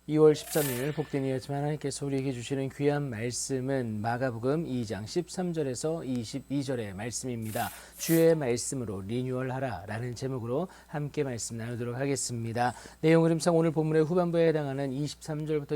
2월 13일 복된 이었지만 하나님께서 우리에게 주시는 귀한 말씀은 마가복음 2장 13절에서 22절의 말씀입니다. 주의 말씀으로 리뉴얼하라 라는 제목으로 함께 말씀 나누도록 하겠습니다. 내용 흐름상 오늘 본문의 후반부에 해당하는 23절부터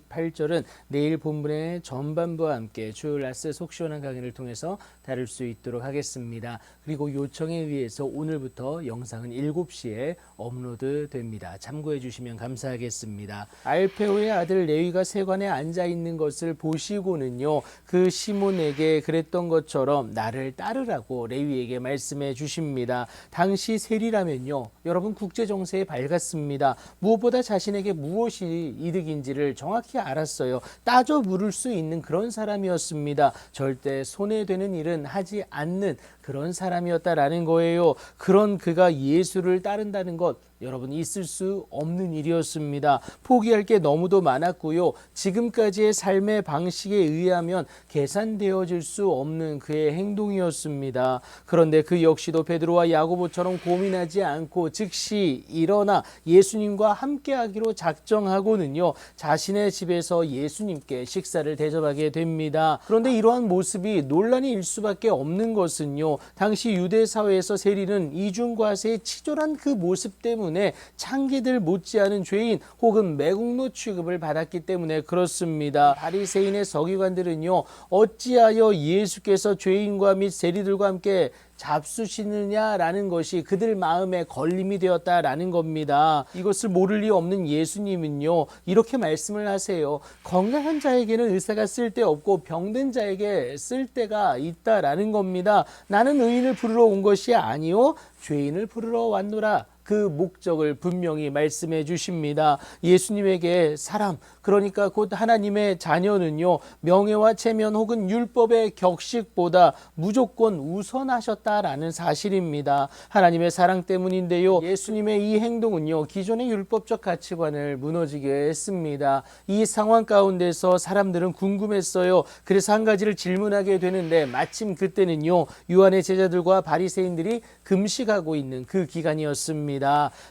28절은 내일 본문의 전반부와 함께 주일라스 속 시원한 강의를 통해서 다룰 수 있도록 하겠습니다. 그리고 요청에 의해서 오늘부터 영상은 7시에 업로드 됩니다. 참고해 주시면 감사하겠습니다. 알페오의 아들 레위가 세관에 앉아 있는 것을 보시고는요, 그 시몬에게 그랬던 것처럼 나를 따르라고 레위에게 말씀해 주십니다. 당시 세리라면요, 여러분 국제 정세에 밝았습니다. 무엇보다 자신에게 무엇이 이득인지를 정확히 알았어요. 따져 물을 수 있는 그런 사람이었습니다. 절대 손해되는 일은 하지 않는 그런 사람이었다라는 거예요. 그런 그가 예수를 따른다는 것, 여러분 있을 수 없는 일이었습니다. 포기할 게 너무도 많았고요. 지금까지의 삶의 방식에 의하면 계산되어질 수 없는 그의 행동이었습니다. 그런데 그 역시도 베드로와 야고보처럼 고민하지 않고 즉시 일어나 예수님과 함께하기로 작정하고는요, 자신의 집에서 예수님께 식사를 대접하게 됩니다. 그런데 이러한 모습이 논란이 일 수밖에 없는 것은요, 당시 유대 사회에서 세리는 이중과세의 치졸한 그 모습 때문에 창기들 못지않은 죄인 혹은 매국노 취급을 받았기 때문에 그렇습니다. 바리새인의 서기관들은요, 어찌하여 예수께서 죄인과 및 세리들과 함께 잡수시느냐라는 것이 그들 마음에 걸림이 되었다라는 겁니다. 이것을 모를 리 없는 예수님은요, 이렇게 말씀을 하세요. 건강한 자에게는 의사가 쓸데없고 병든 자에게 쓸데가 있다라는 겁니다. 나는 의인을 부르러 온 것이 아니요 죄인을 부르러 왔노라. 그 목적을 분명히 말씀해 주십니다. 예수님에게 사람, 그러니까 곧 하나님의 자녀는요, 명예와 체면 혹은 율법의 격식보다 무조건 우선하셨다라는 사실입니다. 하나님의 사랑 때문인데요, 예수님의 이 행동은요, 기존의 율법적 가치관을 무너지게 했습니다. 이 상황 가운데서 사람들은 궁금했어요. 그래서 한 가지를 질문하게 되는데, 마침 그때는요, 요한의 제자들과 바리새인들이 금식하고 있는 그 기간이었습니다.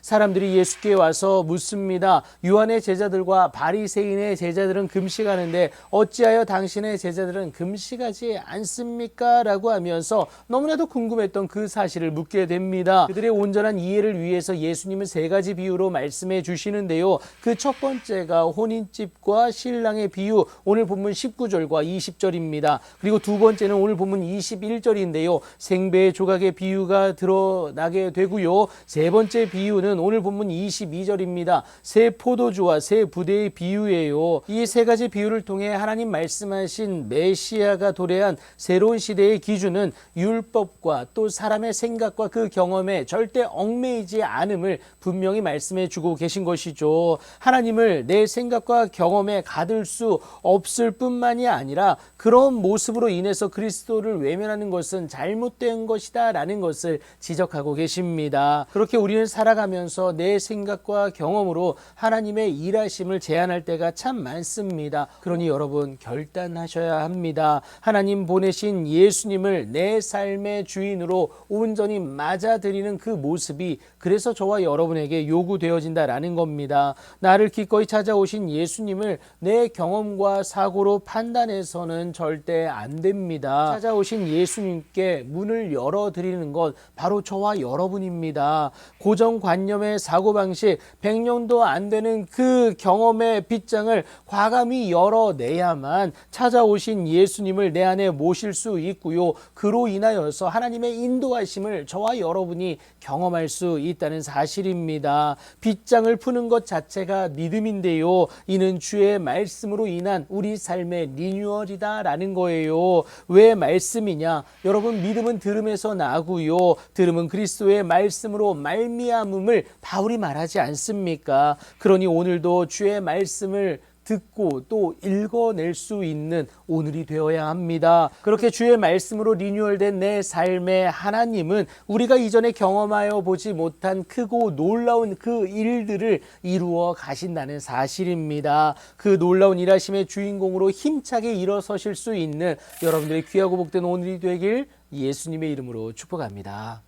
사람들이 예수께 와서 묻습니다. 요한의 제자들과 바리새인의 제자들은 금식하는데 어찌하여 당신의 제자들은 금식하지 않습니까? 라고 하면서 너무나도 궁금했던 그 사실을 묻게 됩니다. 그들의 온전한 이해를 위해서 예수님은 3가지 비유로 말씀해 주시는데요. 그 첫 번째가 혼인집과 신랑의 비유, 오늘 본문 19절과 20절입니다. 그리고 두 번째는 오늘 본문 21절인데요. 생배의 조각의 비유가 드러나게 되고요. 세 번째 비유는 오늘 본문 22절입니다. 새 포도주와 새 부대의 비유예요. 이 3가지 비유를 통해 하나님 말씀하신 메시아가 도래한 새로운 시대의 기준은 율법과 또 사람의 생각과 그 경험에 절대 얽매이지 않음을 분명히 말씀해 주고 계신 것이죠. 하나님을 내 생각과 경험에 가둘 수 없을 뿐만이 아니라 그런 모습으로 인해서 그리스도를 외면하는 것은 잘못된 것이다 라는 것을 지적하고 계십니다. 그렇게 우리는 살아가면서 내 생각과 경험으로 하나님의 일하심을 제한할 때가 참 많습니다. 그러니 여러분 결단하셔야 합니다. 하나님 보내신 예수님을 내 삶의 주인으로 온전히 맞아들이는 그 모습이 그래서 저와 여러분에게 요구되어진다라는 겁니다. 나를 기꺼이 찾아오신 예수님을 내 경험과 사고로 판단해서는 절대 안 됩니다. 찾아오신 예수님께 문을 열어드리는 것 바로 저와 여러분입니다. 고정관념의 사고방식, 100년도 안 되는 그 경험의 빗장을 과감히 열어내야만 찾아오신 예수님을 내 안에 모실 수 있고요. 그로 인하여서 하나님의 인도하심을 저와 여러분이 경험할 수 있다는 사실입니다. 빗장을 푸는 것 자체가 믿음인데요. 이는 주의 말씀으로 인한 우리 삶의 리뉴얼이다라는 거예요. 왜 말씀이냐? 여러분 믿음은 들음에서 나고요. 들음은 그리스도의 말씀으로 말미암음을 바울이 말하지 않습니까? 그러니 오늘도 주의 말씀을 듣고 또 읽어낼 수 있는 오늘이 되어야 합니다. 그렇게 주의 말씀으로 리뉴얼된 내 삶의 하나님은 우리가 이전에 경험하여 보지 못한 크고 놀라운 그 일들을 이루어 가신다는 사실입니다. 그 놀라운 일하심의 주인공으로 힘차게 일어서실 수 있는 여러분들의 귀하고 복된 오늘이 되길 예수님의 이름으로 축복합니다.